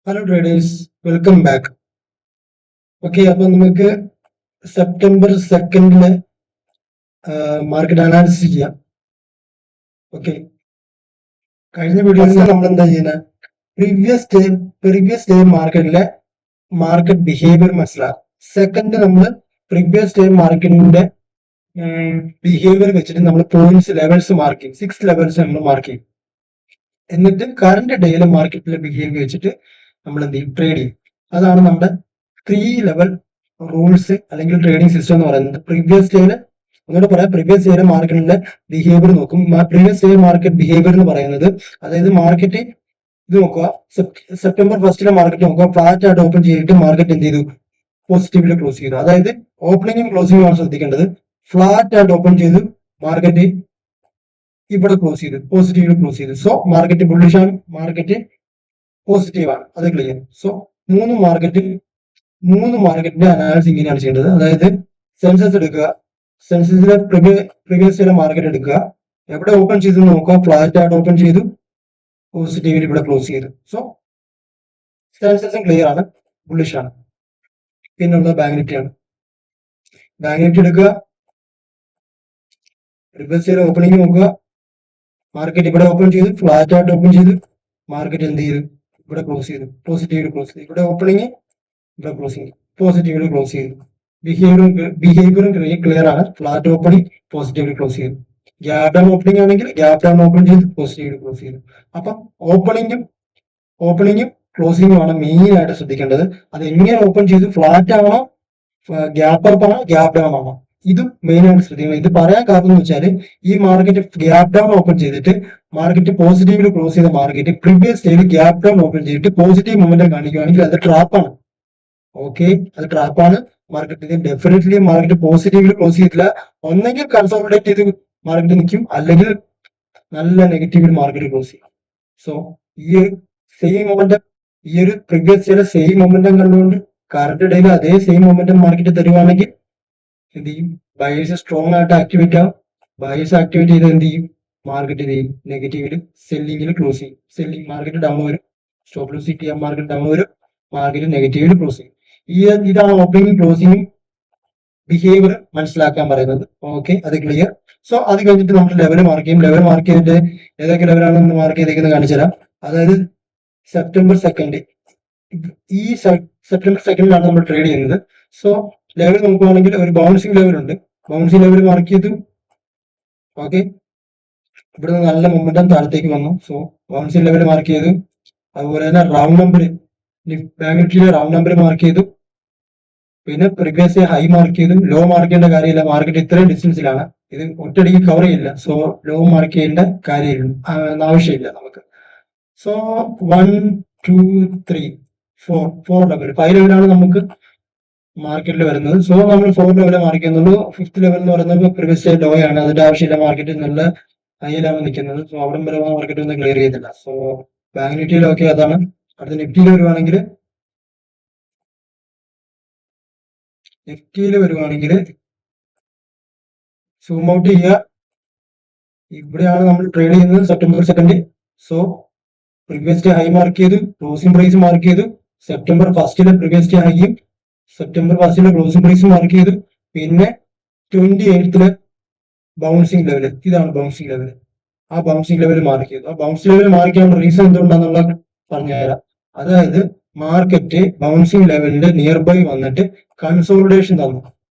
Hello traders, welcome back. Okay, അപ്പൊ നമുക്ക് September 2 market analysis ചെയ്യാം. ഓക്കെ, കഴിഞ്ഞ വീഡിയോയിൽ നമ്മൾ എന്താ ചെയ്യുന്നത്? പ്രീവിയസ് ഡേ മാർക്കറ്റിലെ മാർക്കറ്റ് ബിഹേവിയർ മനസ്സിലാക്കാം. സെക്കൻഡ്, നമ്മൾ പ്രീവിയസ് ഡേ മാർക്കറ്റിന്റെ ബിഹേവിയർ വെച്ചിട്ട് നമ്മൾ പോയിന്റ്സ് ലെവൽസ് മാർക്ക് ചെയ്യും. 6 ലെവൽസ് നമ്മൾ മാർക്ക് ചെയ്യും. എന്നിട്ട് കറന്റ് ഡേയിലെ മാർക്കറ്റിലെ ബിഹേവിയർ വെച്ചിട്ട് നമ്മൾ എന്ത് ചെയ്യും? ട്രേഡ് ചെയ്യും. അതാണ് നമ്മുടെ 3 ലെവൽ റൂൾസ് അല്ലെങ്കിൽ ട്രേഡിംഗ് സിസ്റ്റം എന്ന് പറയുന്നത്. പ്രീവിയസ് ഡേയില് ഒന്നുകൂടെ പറയാം, പ്രീവിയസ് ഡേയിലെ മാർക്കറ്റിലെ ബിഹേവിയർ നോക്കും. പ്രീവിയസ് ഡേ മാർക്കറ്റ് ബിഹേവിയർ എന്ന് പറയുന്നത്, അതായത് മാർക്കറ്റ് ഇത് നോക്കുക, സെപ്റ്റംബർ 1 മാർക്കറ്റ് നോക്കുക, ഫ്ലാറ്റ് ആയിട്ട് ഓപ്പൺ ചെയ്തിട്ട് മാർക്കറ്റ് എന്ത് ചെയ്തു? പോസിറ്റീവില് ക്ലോസ് ചെയ്തു. അതായത് ഓപ്പണിംഗും ക്ലോസിംഗും ആണ് ശ്രദ്ധിക്കേണ്ടത്. ഫ്ലാറ്റ് ആയിട്ട് ഓപ്പൺ ചെയ്തു, മാർക്കറ്റ് ഇവിടെ ക്ലോസ് ചെയ്തു, പോസിറ്റീവില് ക്ലോസ് ചെയ്തു. സോ മാർക്കറ്റ് ബുള്ളിഷ് ആണ്, മാർക്കറ്റ് പോസിറ്റീവ് ആണ്, അത് ക്ലിയർ. സോ മൂന്ന് മാർക്കറ്റിന്റെ അനാലിസിസ് ഇങ്ങനെയാണ് ചെയ്യേണ്ടത്. അതായത് സെൻസസ് എടുക്കുക, സെൻസസിലെ പ്രീവിയസ് ഡേ മാർക്കറ്റ് എടുക്കുക, എവിടെ ഓപ്പൺ ചെയ്തു നോക്കുക, ഫ്ലാറ്റ് ആയിട്ട് ഓപ്പൺ ചെയ്തു, പോസിറ്റീവിൽ ഇവിടെ ക്ലോസ് ചെയ്തു. സോ സെൻസസും ക്ലിയർ ആണ്, ബുള്ളിഷ് ആണ്. പിന്നുള്ളത് ബാങ്ക് നിഫ്റ്റി ആണ്. ബാങ്ക് നിഫ്റ്റി എടുക്കുക, പ്രീവിയസ് ഡേ ഓപ്പണിംഗ് നോക്കുക, മാർക്കറ്റ് ഇവിടെ ഓപ്പൺ ചെയ്തു, ഫ്ലാറ്റ് ആയിട്ട് ഓപ്പൺ ചെയ്തു, മാർക്കറ്റ് എന്ത് ചെയ്തു? ഇവിടെ ക്ലോസ് ചെയ്തു, പോസിറ്റീവിൽ ക്ലോസ് ചെയ്തു. ഇവിടെ ഓപ്പണിംഗ്, ഇവിടെ ക്ലോസിംഗ്, പോസിറ്റീവിൽ ക്ലോസ് ചെയ്തു. ബിഹേവിയറും ക്ലിയർ ആണ്. ഫ്ലാറ്റ് ഓപ്പണിംഗ്, പോസിറ്റീവിൽ ക്ലോസ് ചെയ്തു. ഗ്യാപ് ഡൗൺ ഓപ്പണിംഗ് ആണെങ്കിൽ ഗ്യാപ് ഡൗൺ ഓപ്പൺ ചെയ്ത് പോസിറ്റീവിൽ ക്ലോസ് ചെയ്തു. അപ്പം ഓപ്പണിംഗും ക്ലോസിംഗും ആണ് മെയിൻ ആയിട്ട് ശ്രദ്ധിക്കേണ്ടത്. അത് എങ്ങനെ ഓപ്പൺ ചെയ്തു? ഫ്ലാറ്റ് ആണോ, ഗ്യാപ്പ് അപ്പ് ആണോ, ഗ്യാപ് ഡൗൺ ആണോ? ഇതും മെയിൻ ആയിട്ട് ശ്രദ്ധിക്കണം. ഇത് പറയാൻ കാരണം എന്ന് വെച്ചാൽ, ഈ മാർക്കറ്റ് ഗ്യാപ് ഡൗൺ ഓപ്പൺ ചെയ്തിട്ട് മാർക്കറ്റ് പോസിറ്റീവിൽ ക്ലോസ് ചെയ്ത മാർക്കറ്റ് പ്രീവിയസ് ഡേയിൽ ഗ്യാപ് ഡൗൺ ഓപ്പൺ ചെയ്തിട്ട് പോസിറ്റീവ് മൊമെന്റം കാണിക്കുകയാണെങ്കിൽ അത് ട്രാപ്പാണ്. ഓക്കെ, അത് ട്രാപ്പാണ്. മാർക്കറ്റ് ഡെഫിനറ്റ്ലി മാർക്കറ്റ് പോസിറ്റീവിൽ ക്ലോസ് ചെയ്തില്ല. ഒന്നെങ്കിൽ കൺസോളിഡേറ്റ് ചെയ്ത് മാർക്കറ്റ് നിൽക്കും, അല്ലെങ്കിൽ നല്ല നെഗറ്റീവിൽ മാർക്കറ്റ് ക്ലോസ് ചെയ്യും. സോ ഈ ഒരു സെയിം മൊമെന്റം, ഈ ഒരു പ്രീവിയസ് ഡേയിലെ സെയിം മൊമെന്റം കണ്ടുകൊണ്ട് കറന്റ് ഡേയിൽ അതേ സെയിം മൊമെന്റം മാർക്കറ്റ് തരുവാണെങ്കിൽ എന്ത് ചെയ്യും? ബയേഴ്സ് സ്ട്രോങ് ആയിട്ട് ആക്ടിവേറ്റ് ആവും. ബയേഴ്സ് ആക്ടിവേറ്റ് ചെയ്ത് എന്ത് ചെയ്യും? മാർക്കറ്റ് ചെയ്യും നെഗറ്റീവിൽ, സെല്ലിങ്ങിൽ ക്ലോസ് ചെയ്യും. സെല്ലിംഗ് മാർക്കറ്റ് ഡൗൺ വരും, സ്റ്റോപ്പ് ലോസ് ഹിറ്റ് ചെയ്യാൻ മാർക്കറ്റ് ഡൗൺ വരും, മാർക്കറ്റ് നെഗറ്റീവിൽ ക്ലോസ് ചെയ്യും. ഇതാണ് ഓപ്പണിംഗും ക്ലോസിംഗും ബിഹേവിയർ മനസ്സിലാക്കാൻ പറയുന്നത്. ഓക്കെ, അത് ക്ലിയർ. സോ അത് കഴിഞ്ഞിട്ട് നമ്മൾ ലെവൽ മാർക്ക് ചെയ്യും. ലെവൽ മാർക്ക് ചെയ്തിട്ട് ഏതൊക്കെ ലെവലാണെന്ന് മാർക്ക് ചെയ്തേക്കുന്നത് കാണിച്ചു തരാം. അതായത് സെപ്റ്റംബർ 2, ഈ സെപ്റ്റംബർ 2 നമ്മൾ ട്രേഡ് ചെയ്യുന്നത്. സോ ലെവൽ നോക്കുകയാണെങ്കിൽ ഒരു ബൗൺസിംഗ് ലെവൽ ഉണ്ട്. ബൗൺസിംഗ് ലെവൽ മാർക്ക് ചെയ്തു. ഓക്കെ, ഇവിടുന്ന് നല്ല മൊമെന്റം താഴത്തേക്ക് വന്നു. സോ ബൗൺസിംഗ് ലെവൽ മാർക്ക് ചെയ്തു. അതുപോലെ തന്നെ റൗണ്ട് നമ്പർ, ബാങ്ക് നിഫ്റ്റിയിലെ റൗണ്ട് നമ്പർ മാർക്ക് ചെയ്തു. പിന്നെ പ്രീവിയസ് ഹൈ മാർക്ക് ചെയ്തു. ലോ മാർക്ക് ചെയ്യേണ്ട കാര്യമില്ല, മാർക്കറ്റ് ഇത്രയും ഡിസ്റ്റൻസിലാണ്, ഇത് ഒറ്റയടിക്ക് കവർ ചെയ്യില്ല. സോ ലോ മാർക്ക് ചെയ്യേണ്ട കാര്യമില്ല, ആവശ്യമില്ല നമുക്ക്. സോ 1, 2, 3, 4 ലെവൽ, 5 ലെവലാണ് നമുക്ക് മാർക്കറ്റിൽ വരുന്നത്. സോ നമ്മൾ 4 ലെവൽ മാർക്ക് ചെയ്യുന്നുള്ളൂ. 5th ലെവൽ എന്ന് പറയുന്നത് പ്രീവിയസ് ലോ ആണ്, അതിന്റെ ആവശ്യമില്ല. മാർക്കറ്റ് നല്ല ഹൈയിലാണ് നിൽക്കുന്നത്. സോ അവിടെ വരെ മാർക്കറ്റ് ഒന്നും ക്ലിയർ ചെയ്തില്ല. സോ ബാങ്ക് നിഫ്റ്റിയിലൊക്കെ അതാണ്. അടുത്ത നിഫ്റ്റിയിൽ വരുവാണെങ്കിൽ സൂം ഔട്ട് ചെയ്യുക. ഇവിടെയാണ് നമ്മൾ ട്രേഡ് ചെയ്യുന്നത് September 2. So previous day high mark ചെയ്തു, ക്ലോസിംഗ് പ്രൈസ് മാർക്ക് ചെയ്തു. സെപ്റ്റംബർ 1 പ്രീവിയസ് ഡേ ഹൈയും സെപ്റ്റംബർ 1 ക്ലോസിംഗ് പ്രൈസ് മാർക്ക് ചെയ്തു. പിന്നെ 28 ബൗൺസിംഗ് ലെവൽ, ഇതാണ് ബൗൺസിംഗ് ലെവൽ. ആ ബൗൺസിംഗ് ലെവൽ മാർക്ക് ചെയ്തു. ആ ബൗൺസിംഗ് ലെവൽ മാർക്ക് ചെയ്യാനുള്ള റീസൺ എന്തുകൊണ്ടാന്നുള്ള പറഞ്ഞുതരാം. അതായത് മാർക്കറ്റ് ബൗൺസിംഗ് ലെവലിന്റെ നിയർ ബൈ വന്നിട്ട് കൺസോളിഡേഷൻ തന്നു.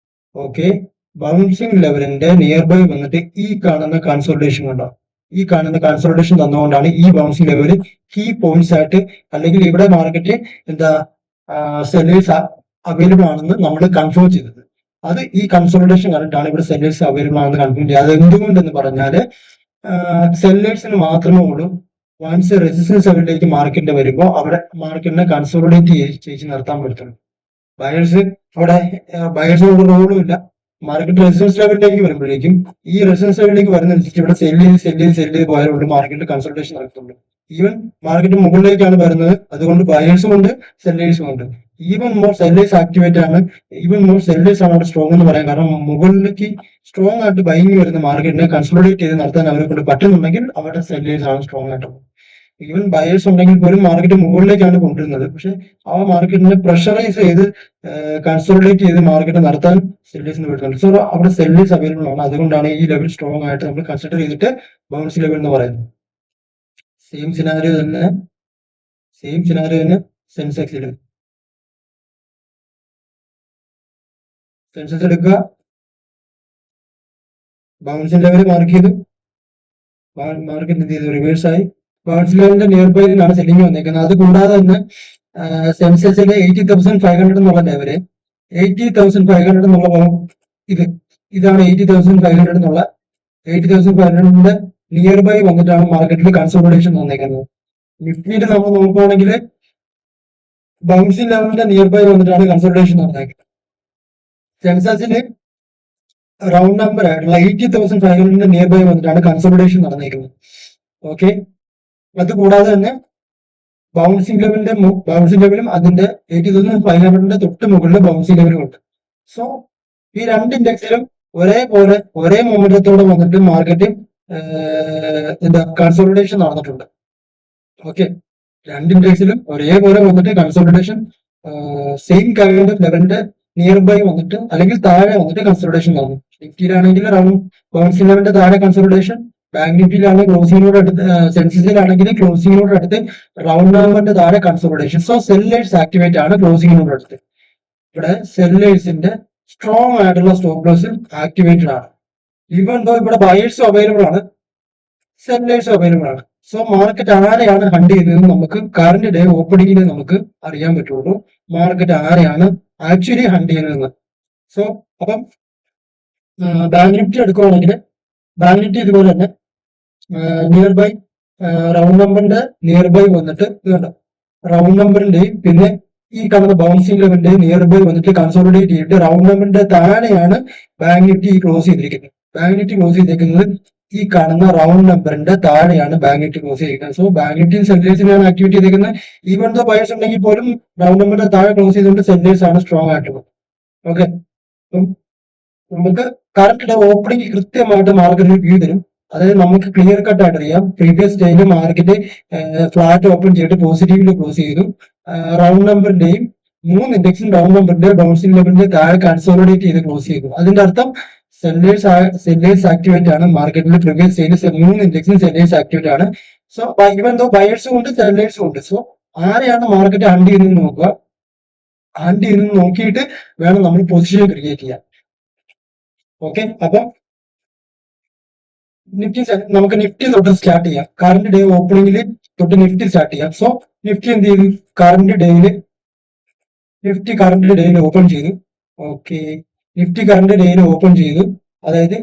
ഓക്കെ, ബൗൺസിംഗ് ലെവലിന്റെ നിയർ ബൈ വന്നിട്ട് ഈ കാണുന്ന കൺസോളിഡേഷൻ ഉണ്ടോ? ഈ കാണുന്ന കൺസോളിഡേഷൻ തന്നുകൊണ്ടാണ് ഈ ബൗൺസിംഗ് ലെവൽ കീ പോയിന്റ്സ് ആയിട്ട്, അല്ലെങ്കിൽ ഇവിടെ മാർക്കറ്റ് എന്താ സെല്ലേഴ്സ് അവൈലബിൾ ആണെന്ന് നമ്മൾ കൺഫേം ചെയ്തത്. അത് ഈ കൺസോളിഡേഷൻ കണ്ടിട്ടാണ് ഇവിടെ സെല്ലേഴ്സ് അവൈലബിൾ ആണെന്ന് കൺഫേം ചെയ്തത്. അത് എന്തുകൊണ്ടെന്ന് പറഞ്ഞാല് സെല്ലേഴ്സിന് മാത്രമേ ഉള്ളൂ വൺസ് റെസിസ്റ്റൻസ് ലെവലിലേക്ക് മാർക്കറ്റ് വരുമ്പോൾ അവിടെ മാർക്കറ്റിനെ കൺസോളിഡേറ്റ് ചെയ്ത് നിർത്താൻ പറ്റുള്ളൂ. ബയേഴ്സ് അവിടെ ബയേഴ്സിന് ഒരു റോളും ഇല്ല. മാർക്കറ്റ് റെസിസ്റ്റൻസ് ലെവലിലേക്ക് വരുമ്പോഴേക്കും ഈ റെസിസ്റ്റൻസ് ലെവലിലേക്ക് വരുന്നതനുസരിച്ച് ഇവിടെ സെല്ല് ചെയ്ത് പോയാലുണ്ട് മാർക്കറ്റ് കൺസൾട്ടേഷൻ നടത്തുന്നുണ്ട്. ഈവൻ മാർക്കറ്റ് മുകളിലേക്കാണ് വരുന്നത്, അതുകൊണ്ട് ബയേഴ്സും ഉണ്ട്, സെല്ലേഴ്സും ഉണ്ട്. ഈവൻ മോർ സെല്ലേഴ്സ് ആക്ടിവേറ്റ് ആണ്, ഈവൻ മോർ സെല്ലേഴ്സ് ആണ് അവിടെ സ്ട്രോങ് എന്ന് പറയാൻ കാരണം, മുകളിലേക്ക് സ്ട്രോങ് ആയിട്ട് ബൈങ് വരുന്ന മാർക്കറ്റിനെ കൺസോളിഡേറ്റ് ചെയ്ത് നടത്താൻ അവരെ കൊണ്ട് പറ്റുന്നുണ്ടെങ്കിൽ അവിടെ സെല്ലേഴ്സ് ആണ് സ്ട്രോങ് ആയിട്ട്. ഈവൻ ബയേഴ്സ് ഉണ്ടെങ്കിൽ പോലും മാർക്കറ്റ് മുകളിലേക്കാണ് കൊണ്ടുവരുന്നത്. പക്ഷെ ആ മാർക്കറ്റിനെ പ്രഷറൈസ് ചെയ്ത് കൺസോളിഡേറ്റ് ചെയ്ത് മാർക്കറ്റ് നടത്താൻ സെല്ലേഴ്സിന് പറ്റുന്നുണ്ട്. സോ അവിടെ സെല്ലേഴ്സ് അവൈലബിൾ ആണ്. അതുകൊണ്ടാണ് ഈ ലെവൽ സ്ട്രോങ് ആയിട്ട് നമ്മൾ കൺസിഡർ ചെയ്തിട്ട് ബൗൺസ് ലെവൽ എന്ന് പറയുന്നത്. സെയിം സിനാരിയോ തന്നെ സെൻസെക്സിൽ സെൻസെക്സ് എടുക്കുക, ബൗൺസിംഗ് ലെവൽ മാർക്ക് ചെയ്തു, മാർക്കറ്റ് എന്ത് ചെയ്തു, റിവേഴ്സ് ആയി. ബൗൺസ് ലെവലിന്റെ നിയർ ബൈയിലാണ് സെല്ലിംഗ് വന്നേക്കുന്നത്. അത് കൂടാതെ തന്നെ സെൻസെക്സിലെ 80,500 എന്നുള്ള ലെവല് 80,500 എന്നുള്ള ഇതാണ് 80,500 എന്നുള്ള 80,500ന്റെ നിയർ ബൈ വന്നിട്ടാണ് മാർക്കറ്റിൽ കൺസോളിഡേഷൻ വന്നേക്കുന്നത്. നിഫ്റ്റിയിൽ നമ്മൾ നോക്കുകയാണെങ്കിൽ ബൗൺസിംഗ് ലെവലിന്റെ നിയർ ബൈ വന്നിട്ടാണ് കൺസോളിഡേഷൻ നടന്നേക്കുന്നത്. സെൻസസിന് റൗണ്ട് നമ്പർ ആയിട്ടുള്ള 80,500ന്റെ നിയർ ബൈ വന്നിട്ടാണ് കൺസോളിഡേഷൻ നടന്നേക്കുന്നത്. ഓക്കെ, അതുകൂടാതെ തന്നെ ബൗൺസിംഗ് ലെവലും അതിന്റെ 80,500ന്റെ തൊട്ട് മുകളിൽ ബൗൺസിംഗ് ലെവലും ഉണ്ട്. സോ ഈ രണ്ട് ഇൻഡെക്സിലും ഒരേപോലെ ഒരേ മൊമെന്റത്തോടെ വന്നിട്ട് മാർക്കറ്റ് കൺസോളിഡേഷൻ നടന്നിട്ടുണ്ട്. ഓക്കെ, രണ്ട് ഇൻഡെക്സിലും ഒരേപോലെ വന്നിട്ട് കൺസോളിഡേഷൻ സെയിം കൈൻഡ് ഓഫ് ലെവലിന്റെ നിയർ ബൈ വന്നിട്ട് അല്ലെങ്കിൽ താഴെ വന്നിട്ട് കൺസോളിഡേഷൻ നടന്നു. നിഫ്റ്റിയിലാണെങ്കിൽ ബൗൺസിംഗ് ലെവലിന്റെ താഴെ കൺസോളിഡേഷൻ, ബാങ്ക് നിഫ്റ്റിയിലാണെങ്കിൽ ക്ലോസിംഗിനോട് അടുത്ത്, സെൻസസിലാണെങ്കിൽ ക്ലോസിംഗിനോട് അടുത്ത് റൗണ്ട് നമ്പറിന്റെ താഴെ കൺസോളിഡേഷൻ. സോ സെല്ലേഴ്സ് ആക്ടിവേറ്റ് ആണ് ക്ലോസിംഗിനോട് അടുത്ത്. ഇവിടെ സെല്ലേഴ്സിന്റെ സ്ട്രോങ് ആയിട്ടുള്ള സ്റ്റോപ്പ് ലോസ് ആക്ടിവേറ്റഡ് ആണ്. ഈവൻ ദോ ഇവിടെ ബയേഴ്സും അവൈലബിൾ ആണ്, സെല്ലേഴ്സും അവൈലബിൾ ആണ്. സോ മാർക്കറ്റ് ആരെയാണ് ഹണ്ട് ചെയ്തതെന്ന് നമുക്ക് കറന്റ് ഡേ ഓപ്പണിംഗിൽ നമുക്ക് അറിയാൻ പറ്റുള്ളൂ, മാർക്കറ്റ് ആരെയാണ് ആക്ച്വലി ഹണ്ട് ചെയ്യുന്നതെന്ന്. സോ അപ്പം ബാങ്ക് നിഫ്റ്റി എടുക്കുകയാണെങ്കിൽ ബാങ്ക് നിഫ്റ്റി ഇതുപോലെ തന്നെ നിയർ ബൈ റൗണ്ട് നമ്പറിന്റെ നിയർ ബൈ വന്നിട്ട് റൗണ്ട് നമ്പറിന്റെയും പിന്നെ ഈ കാണുന്ന ബൗൺസിംഗ് ലെവലിന്റെ നിയർ ബൈ വന്നിട്ട് കൺസോളിഡേറ്റ് ചെയ്തിട്ട് റൗണ്ട് നമ്പറിന്റെ താഴെയാണ് ബാങ്ക് നിഫ്റ്റി ക്ലോസ് ചെയ്തിരിക്കുന്നത്. ബാങ്ക് നിഫ്റ്റി ക്ലോസ് ചെയ്തിരിക്കുന്നത് ഈ കാണുന്ന റൗണ്ട് നമ്പറിന്റെ താഴെയാണ് ബാങ്ക് നിഫ്റ്റി ക്ലോസ് ചെയ്തിരിക്കുന്നത്. സോ ബാങ്ക് നിഫ്റ്റി സെല്ലേഴ്സിനാണ് ആക്ടിവേറ്റ് ചെയ്തിരിക്കുന്നത്. ഈവൻ ദോ ബയേഴ്സ് ഉണ്ടെങ്കിൽ പോലും റൗണ്ട് നമ്പറിന്റെ താഴെ ക്ലോസ് ചെയ്തുകൊണ്ട് സെല്ലേഴ്സ് ആണ് സ്ട്രോങ് ആയിട്ടുള്ളത്. ഓക്കെ, അപ്പം നമുക്ക് കറക്റ്റ് ഡേ ഓപ്പണിംഗ് കൃത്യമായിട്ട് മാർക്കറ്റിൽ വ്യൂ തരും. അതായത് നമുക്ക് ക്ലിയർ കട്ട് ആയിട്ട് അറിയാം പ്രീവിയസ് ഡേയിൽ മാർക്കറ്റ് ഫ്ലാറ്റ് ഓപ്പൺ ചെയ്തിട്ട് പോസിറ്റീവില് ക്ലോസ് ചെയ്തു. റൗണ്ട് നമ്പറിന്റെയും 3 ഇൻഡെക്സും റൗണ്ട് നമ്പറിന്റെ ബൗൺസിംഗ് ലെവലിന്റെ താഴെ കൺസോളിഡേറ്റ് ചെയ്ത് ക്ലോസ് ചെയ്തു. അതിന്റെ അർത്ഥം സെല്ലേഴ്സ് ആക്ടിവേറ്റ് ആണ് മാർക്കറ്റിൽ. പ്രീവിയസ് ഡേയിൽ 3 ഇൻഡെക്സും സെല്ലേഴ്സ് ആക്ടിവേറ്റ് ആണ്. സോ ഇവൻ ദോ ബയേഴ്സും ഉണ്ട് സെല്ലേഴ്സും ഉണ്ട്. സോ ആരെയാണ് മാർക്കറ്റ് ഹണ്ട് ചെയ്യുന്നത് നോക്കുക, ഹണ്ട് ചെയ്യുന്നത് നോക്കിയിട്ട് വേണം നമ്മൾ പൊസിഷൻ ക്രിയേറ്റ് ചെയ്യാൻ. ഓക്കെ, അപ്പം നമുക്ക് നിഫ്റ്റി തൊട്ട് സ്റ്റാർട്ട് ചെയ്യാം. കറന്റ് ഡേ ഓപ്പണിംഗിൽ തൊട്ട് നിഫ്റ്റി സ്റ്റാർട്ട് ചെയ്യാം. സോ നിഫ്റ്റി എന്ത് ചെയ്തു, കറന്റ് ഡേയിൽ ഓപ്പൺ ചെയ്തു. ഓക്കെ, നിഫ്റ്റി കറന്റ് ഡേയിൽ ഓപ്പൺ ചെയ്തു. അതായത്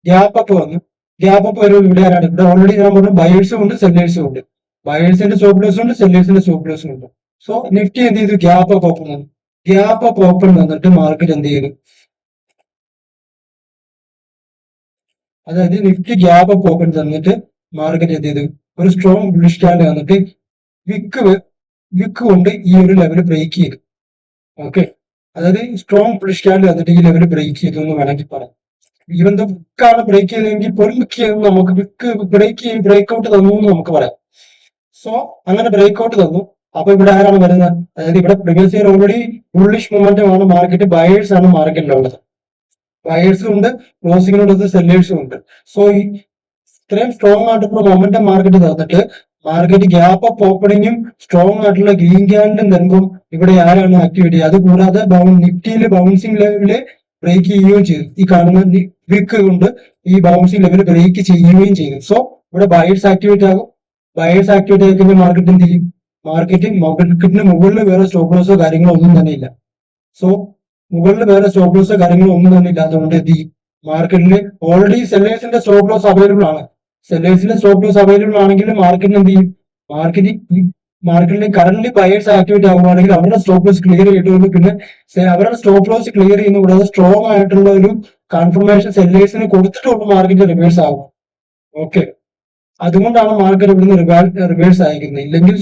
ഗ്യാപ്പ് അപ്പ് വന്നു. ഗ്യാപ്പ് അപ്പ് വരുമ്പോൾ ഇവിടെ ആരാണ്, ഇവിടെ ഓൾറെഡി ഞാൻ പറഞ്ഞു ബയേഴ്സും ഉണ്ട് സെല്ലേഴ്സും ഉണ്ട്. ബയേഴ്സിന്റെ സ്റ്റോപ്പ് ലോസും ഉണ്ട്, സെല്ലേഴ്സിന്റെ സ്റ്റോപ്പ് ലോസും ഉണ്ട്. സോ നിഫ്റ്റി എന്ത് ചെയ്തു, ഗ്യാപ്പ് അപ്പ് ഓപ്പൺ വന്നു. ഗ്യാപ്പ് അപ്പ് ഓപ്പൺ വന്നിട്ട് മാർക്കറ്റ് എന്ത് ചെയ്തു, അതായത് നിഫ്റ്റി ഗ്യാപ്പ് അപ്പ് ഓപ്പൺ തന്നിട്ട് മാർക്കറ്റ് എന്ത് ചെയ്തു, ഒരു സ്ട്രോങ് ബുള്ളിഷ് ക്യാൻഡിൽ വന്നിട്ട് വിക്ക് കൊണ്ട് ഈ ഒരു ലെവൽ ബ്രേക്ക് ചെയ്തു. ഓക്കെ, അതായത് സ്ട്രോങ് ബുള്ളിഷ് ക്യാൻഡിൽ വന്നിട്ട് ഈ ലെവൽ ബ്രേക്ക് ചെയ്തു എന്ന് വേണമെങ്കിൽ പറയാം. ഈവൻ ദോ വിക്കാണ് ബ്രേക്ക് ചെയ്തെങ്കിൽ പോലും നമുക്ക് വിക്ക് ബ്രേക്ക് ഔട്ട് തന്നു എന്ന് നമുക്ക് പറയാം. സോ അങ്ങനെ ബ്രേക്ക് ഔട്ട് തന്നു. അപ്പൊ ഇവിടെ ആരാണ് വരുന്നത്, അതായത് ഇവിടെ previous year already bullish momentum ആണ് മാർക്കറ്റ്, ബയേഴ്സ് ആണ് മാർക്കറ്റിലുള്ളത്. ബയേഴ്സും ഉണ്ട്, ക്ലോസിംഗിനുള്ളത് സെല്ലേഴ്സും ഉണ്ട്. സോ ഇത്രയും സ്ട്രോങ് ആയിട്ടുള്ള മൊമെന്റം മാർക്കറ്റ് തന്നിട്ട് മാർക്കറ്റ് ഗ്യാപ്പ് അപ്പ് ഓപ്പണിംഗും സ്ട്രോങ് ആയിട്ടുള്ള ഗ്രീൻ ക്യാൻഡിലും തരുമ്പോൾ ഇവിടെ ആരാണ് ആക്ടിവേറ്റ് ചെയ്യുക. അതുകൂടാതെ നിഫ്റ്റിയിൽ ബൗൺസിംഗ് ലെവലില് ബ്രേക്ക് ചെയ്യുകയും ചെയ്തു. ഈ കാണുന്ന വിക്ക് കൊണ്ട് ഈ ബൗൺസിംഗ് ലെവൽ ബ്രേക്ക് ചെയ്യുകയും ചെയ്തു. സോ ഇവിടെ ബയേഴ്സ് ആക്ടിവേറ്റ് ആകും. ബയേഴ്സ് ആക്ടിവേറ്റ് ആയി കഴിഞ്ഞാൽ മാർക്കറ്റ് എന്ത് ചെയ്യും, മാർക്കറ്റിന് മുകളിൽ വേറെ സ്റ്റോപ്പ് ലോസോ കാര്യങ്ങളോ ഒന്നും തന്നെ ഇല്ല. സോ മുകളിൽ വേറെ സ്റ്റോപ്പ് ലോസോ കാര്യങ്ങളോ ഒന്നും തന്നെ ഇല്ലാത്തതുകൊണ്ട് എന്ത് ചെയ്യും, മാർക്കറ്റിൽ ഓൾറെഡി സെല്ലേഴ്സിന്റെ സ്റ്റോപ്പ് ലോസ് അവൈലബിൾ ആണ്. സെല്ലേഴ്സിന്റെ സ്റ്റോപ്പ് ലോസ് അവൈലബിൾ ആണെങ്കിൽ മാർക്കറ്റിന് എന്ത് ചെയ്യും, മാർക്കറ്റിൽ കറന്റ് ബയേഴ്സ് ആക്ടിവേറ്റ് ആകുവാണെങ്കിൽ അവരുടെ സ്റ്റോപ്പ് ലോസ് ക്ലിയർ ചെയ്തിട്ടുണ്ട്. പിന്നെ അവരുടെ സ്റ്റോപ്പ് ലോസ് ക്ലിയർ ചെയ്യുന്ന കൂടാതെ സ്ട്രോങ് ആയിട്ടുള്ള ഒരു കൺഫർമേഷൻ സെല്ലേഴ്സിന് കൊടുത്തിട്ടുള്ള മാർക്കറ്റ് റിവേഴ്സ് ആകും. ഓക്കെ, അതുകൊണ്ടാണ് മാർക്കറ്റ് ഇവിടുന്ന് റിവേഴ്സ് അയക്കുന്നത്. ഇല്ലെങ്കിൽ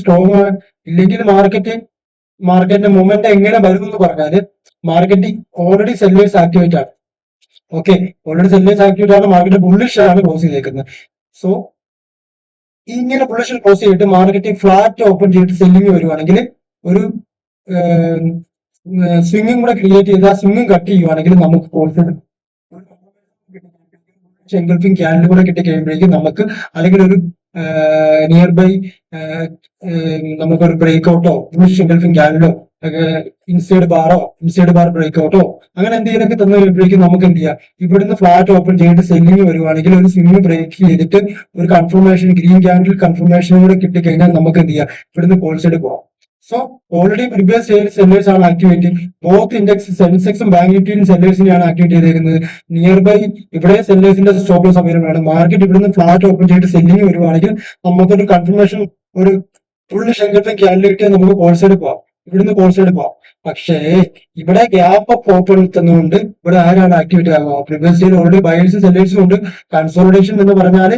മാർക്കറ്റിന്റെ മൊമെന്റ് എങ്ങനെ വരുമെന്ന് പറഞ്ഞാല് മാർക്കറ്റ് ഓൾറെഡി സെല്ലേഴ്സ് ആക്ടിവേറ്റ് ആണ്. ഓക്കെ, ഓൾറെഡി സെല്ലേഴ്സ് ആക്ടിവേറ്റ് ആണ്, മാർക്കറ്റ് ബുള്ളിഷ് ആണ് ക്ലോസ് ചെയ്തേക്കുന്നത്. സോ ഇങ്ങനെ ബുള്ളിഷിൽ ക്ലോസ് ചെയ്തിട്ട് മാർക്കറ്റ് ഫ്ലാറ്റ് ഓപ്പൺ ചെയ്തിട്ട് സെല്ലിങ് വരുവാണെങ്കിൽ ഒരു സ്വിംഗും കൂടെ ക്രിയേറ്റ് ചെയ്ത് ആ സ്വിംഗും കട്ട് ചെയ്യുവാണെങ്കിൽ നമുക്ക് കോൺഫിഡൻസ് എൻഗൾഫിംഗ് ക്യാൻഡിൽ കൂടെ കിട്ടി കഴിയുമ്പോഴേക്കും നമുക്ക് അല്ലെങ്കിൽ ഒരു നിയർ ബൈ നമുക്കൊരു ബ്രേക്ക് ഔട്ടോ എൻഗൾഫിംഗ് ക്യാൻഡിലോ ഇൻസൈഡ് ബാർ ബ്രേക്ക് ഔട്ടോ അങ്ങനെ എന്തെങ്കിലുമൊക്കെ തന്നു കഴിയുമ്പോഴേക്കും നമുക്ക് എന്ത് ചെയ്യാം, ഇവിടുന്ന് ഫ്ലാറ്റ് ഓപ്പൺ ചെയ്തിട്ട് സെല്ലിങ് വരുവാണെങ്കിൽ ഒരു സ്വിംഗ് ബ്രേക്ക് ചെയ്തിട്ട് ഒരു കൺഫർമേഷൻ ഗ്രീൻ ക്യാൻഡിൽ കൺഫർമേഷനും കൂടെ കിട്ടിക്കഴിഞ്ഞാൽ നമുക്ക് എന്ത് ചെയ്യാം, ഇവിടുന്ന് കോൾ സൈഡ് പോവാം. സോ ഓൾറെഡി പ്രീവിയസ് സെല്ലേഴ്സ് ആണ് ആക്ടിവേറ്റ്, ബോത്ത് ഇൻഡെക്സ് സെൻസെക്സും ബാങ്ക് നിഫ്റ്റിയും സെല്ലേഴ്സിനെയാണ് ആക്ടിവേറ്റ് ചെയ്തേക്കുന്നത്. നിയർ ബൈ ഇവിടെ സെല്ലേഴ്സിന്റെ സ്റ്റോപ്പ് ലോസ് അവൈലബിൾ ആണ്. മാർക്കറ്റ് ഇവിടുന്ന് ഫ്ലാറ്റ് ഓപ്പൺ ചെയ്തിട്ട് സെല്ലിങ് വരുവാണെങ്കിൽ നമുക്കൊരു കൺഫർമേഷൻ ഒരു ഫുൾ ഷെങ്കൽഫിംഗ് ക്യാൻഡിൽ കിട്ടിയാൽ നമുക്ക് കോൾ സൈഡ് പോവാം, ഇവിടുന്ന് കോൾ സൈഡ് പോവാം. പക്ഷേ ഇവിടെ ഗ്യാപ്പ് അപ്പ് ഓപ്പൺ എത്തുന്നതുകൊണ്ട് ഇവിടെ ആരാണ് ആക്ടിവേറ്റ് ആകുക, പ്രീവിയസ് ഡേയിൽ ഓൾറെഡി ബയേഴ്സും സെല്ലേഴ്സും ഉണ്ട്. കൺസോളിഡേഷൻ എന്ന് പറഞ്ഞാൽ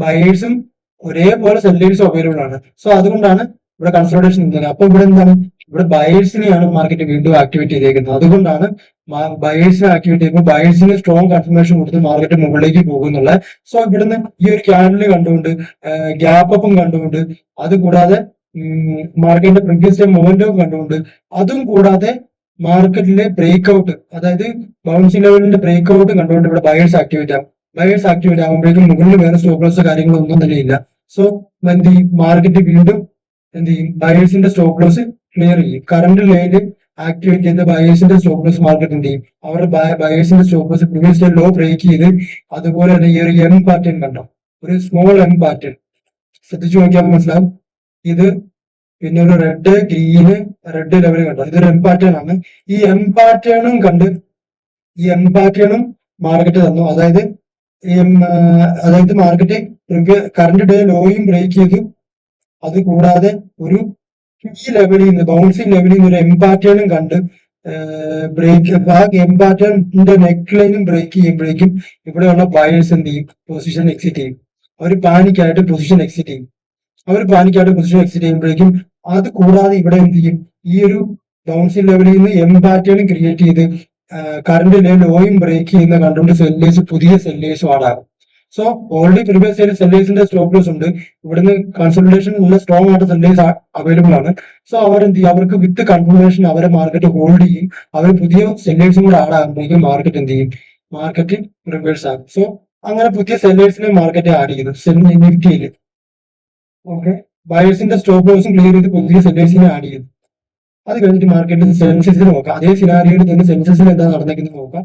ബയേഴ്സും ഒരേപോലെ സെല്ലേഴ്സും അവൈലബിൾ ആണ്. സോ അതുകൊണ്ടാണ് ഇവിടെ കൺസോളിഡേഷൻ നിൽക്കുന്നത്. അപ്പൊ ഇവിടെ എന്താണ്, ഇവിടെ ബയേഴ്സിനെയാണ് മാർക്കറ്റ് വീണ്ടും ആക്ടിവേറ്റ് ചെയ്തേക്കുന്നത്. അതുകൊണ്ടാണ് ബയേഴ്സിനെ ആക്ടിവേറ്റ് ചെയ്യുമ്പോൾ ബയേഴ്സിന് സ്ട്രോങ് കൺഫർമേഷൻ കൊടുത്ത് മാർക്കറ്റ് മുകളിലേക്ക് പോകുന്നുള്ള. സോ ഇവിടുന്ന് ഈ ഒരു ക്യാൻഡിൽ കണ്ടുകൊണ്ട് ഗ്യാപ്പ് അപ്പും കണ്ടുകൊണ്ട് അതുകൂടാതെ മാർക്കറ്റിന്റെ പ്രീവിയസ് ഡേ മൊമെന്റവും കണ്ടുകൊണ്ട് അതും കൂടാതെ മാർക്കറ്റിലെ ബ്രേക്ക് ഔട്ട്, അതായത് ബൗൺസിംഗ് ലെവലിന്റെ ബ്രേക്ക് ഔട്ട് കണ്ടുകൊണ്ട് ഇവിടെ ബയേഴ്സ് ആക്ടിവേറ്റ് ആകും. ബയേഴ്സ് ആക്ടിവേറ്റ് ആകുമ്പോഴേക്കും മുകളിൽ വേറെ സ്റ്റോപ്പ് ലോസ് കാര്യങ്ങളൊന്നും തന്നെ ഇല്ല. സോ എന്ത് ചെയ്യും, മാർക്കറ്റ് വീണ്ടും എന്ത് ചെയ്യും, ബയേഴ്സിന്റെ സ്റ്റോപ്പ് ലോസ് ക്ലിയർ ചെയ്യും. കറണ്ട് ലൈനിൽ ആക്ടിവേറ്റ് ചെയ്ത ബയേഴ്സിന്റെ സ്റ്റോപ്പ് ലോസ് മാർക്കറ്റ് എന്ത് ചെയ്യും, അവരുടെ ബയേഴ്സിന്റെ stop loss previous day low break ചെയ്ത് അതുപോലെ തന്നെ ഈ ഒരു എം പാറ്റേൺ കണ്ടോ, ഒരു സ്മോൾ എം പാറ്റേൺ ശ്രദ്ധിച്ചു നോക്കിയാൽ മനസ്സിലാവും. ഇത് പിന്നെ ഒരു റെഡ് ലെവൽ കണ്ടോ, ഇതൊരു എം പാറ്റേൺ ആണ്. ഈ എം പാറ്റേണും കണ്ട് ഈ എം പാറ്റേണും മാർക്കറ്റ് തന്നു. അതായത് മാർക്കറ്റ് കറണ്ട് ഡേ ലോയും ബ്രേക്ക് ചെയ്തു. അത് കൂടാതെ ഒരു ഈ ലെവലിൽ നിന്ന് ബൗൺസിംഗ് ലെവലിൽ നിന്ന് ഒരു എം പാറ്റേണും കണ്ട് ബ്രേക്ക് ആ എം പാറ്റേണിന്റെ നെക്ക് ലൈനും ബ്രേക്ക് ചെയ്യുമ്പോഴേക്കും ഇവിടെയുള്ള ബയേഴ്സ് എന്ത് ചെയ്യും, പൊസിഷൻ എക്സിറ്റ് ചെയ്യും. അവർ പാനിക്കായിട്ട് പൊസിഷൻ എക്സിറ്റ് ചെയ്യുമ്പോഴേക്കും അത് കൂടാതെ ഇവിടെ എന്ത് ചെയ്യും, ഈ ഒരു ബൗൺസിംഗ് ലെവലിൽ നിന്ന് എം പാറ്റേൺ ക്രിയേറ്റ് ചെയ്ത് കറണ്ട് ലോയും ബ്രേക്ക് ചെയ്യുന്ന കണ്ടുകൊണ്ട് സെല്ലേഴ്സ് പുതിയ സെല്ലേഴ്സും ആടാകും. സോ ഓൾറെഡി പ്രീവിയസ് ഡേയിൽ സെല്ലേഴ്സിന്റെ സ്റ്റോപ്പ് ലോസ് ഉണ്ട്. ഇവിടുന്ന് കൺസൾട്ടേഷൻ ഉള്ള സ്ട്രോങ് ആയിട്ട് സെല്ലേഴ്സ് അവൈലബിൾ ആണ്. സോ അവരെന്ത് ചെയ്യും, അവർക്ക് വിത്ത് കൺഫർമേഷൻ അവരെ മാർക്കറ്റ് ഹോൾഡ് ചെയ്യും. അവർ പുതിയ സെല്ലേഴ്സും കൂടെ ആടാകുമ്പോഴേക്കും മാർക്കറ്റ് എന്ത് ചെയ്യും, മാർക്കറ്റ് റിവേഴ്സ് ആകും. സോ അങ്ങനെ പുതിയ സെല്ലേഴ്സിനെ മാർക്കറ്റ് ആഡ് ചെയ്യുന്നു നിഫ്റ്റിയിൽ. ഓക്കെ, ബയേഴ്സിന്റെ സ്റ്റോപ്പ് ലോസും ക്ലിയർ ചെയ്ത് പുതിയ സെല്ലേഴ്സിനെ ആഡ് ചെയ്തു. അത് കഴിഞ്ഞിട്ട് മാർക്കറ്റിൽ സെൻസസിൽ നോക്കാം. അതേ സിനാരിയോയിൽ തന്നെ സെൻസസിൽ എന്താ നടന്നേക്കുന്നത് നോക്കാം.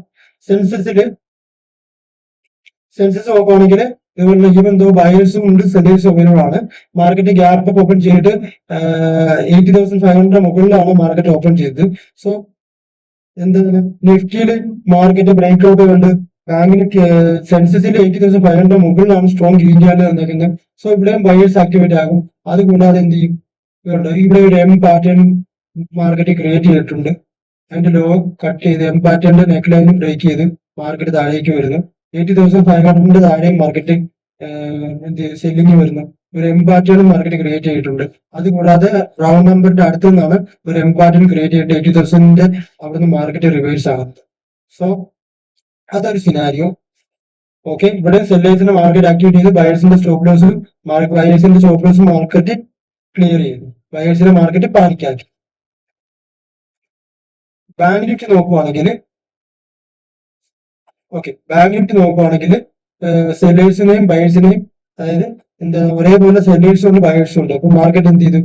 സെൻസസ് നോക്കുകയാണെങ്കിൽ ഇതുപോലെ ഈവൻ ദോ ബയേഴ്സും ഉണ്ട് സെല്ലേഴ്സും അവൈലബിൾ ആണ്. മാർക്കറ്റ് ഗ്യാപ്പ് അപ്പ് ഓപ്പൺ ചെയ്തിട്ട് 80,500 മുകളിലാണ് മാർക്കറ്റ് ഓപ്പൺ ചെയ്തത്. സോ എന്താണ് നിഫ്റ്റിയിൽ മാർക്കറ്റ് ബ്രേക്ക് ഔട്ട് കണ്ട് ബാങ്കിന് സെൻസസിൽ 80,500 മുകളിലാണ് സ്ട്രോങ് ഗ്രീൻ ക്യാൻഡിൽ തന്നേക്കുന്നത്. സോ ഇവിടെയും ബയേഴ്സ് ആക്ടിവേറ്റ് ആകും. അതുകൂടാതെ എന്ത് ചെയ്യും, ഇവിടെ ഒരു എം പാറ്റേൺ മാർക്കറ്റ് ക്രിയേറ്റ് ചെയ്തിട്ടുണ്ട്. അതിന്റെ ലോ കട്ട് ചെയ്ത് എം പാറ്റേണിന്റെ നെക്ക് ലൈനും ബ്രേക്ക് ചെയ്ത് മാർക്കറ്റ് താഴേക്ക് വരുന്നു. 80,500 താഴെയും മാർക്കറ്റ് സെല്ലിങ് വരുന്നു. ഒരു എം പാറ്റേൺ മാർക്കറ്റ് ക്രിയേറ്റ് ചെയ്തിട്ടുണ്ട്. അതുകൂടാതെ റൗണ്ട് നമ്പറിന്റെ അടുത്ത് നിന്നാണ് ഒരു എം പാറ്റേൺ ക്രിയേറ്റ് ചെയ്തിട്ട് 80,000 അവിടുന്ന് മാർക്കറ്റ് റിവേഴ്സ് ആകുന്നത്. സോ അതൊരു സിനാരിയോ. ഓക്കെ, ഇവിടെ സെല്ലേഴ്സിന്റെ മാർക്കറ്റ് ആക്ടിവേറ്റ് ചെയ്ത് ബയേഴ്സിന്റെ സ്റ്റോപ്പ് ലോസും മാർക്കറ്റ് ക്ലിയർ ചെയ്തു. ബയേഴ്സിന്റെ മാർക്കറ്റ് പാനിക്കാക്കി. ബാങ്ക് നിഫ്റ്റി നോക്കുവാണെങ്കിൽ സെല്ലേഴ്സിനെയും ബയേഴ്സിനെയും, അതായത് ഒരേപോലെ സെല്ലേഴ്സും ഉണ്ട് ബയേഴ്സും ഉണ്ട്. അപ്പൊ മാർക്കറ്റ് എന്ത് ചെയ്തു,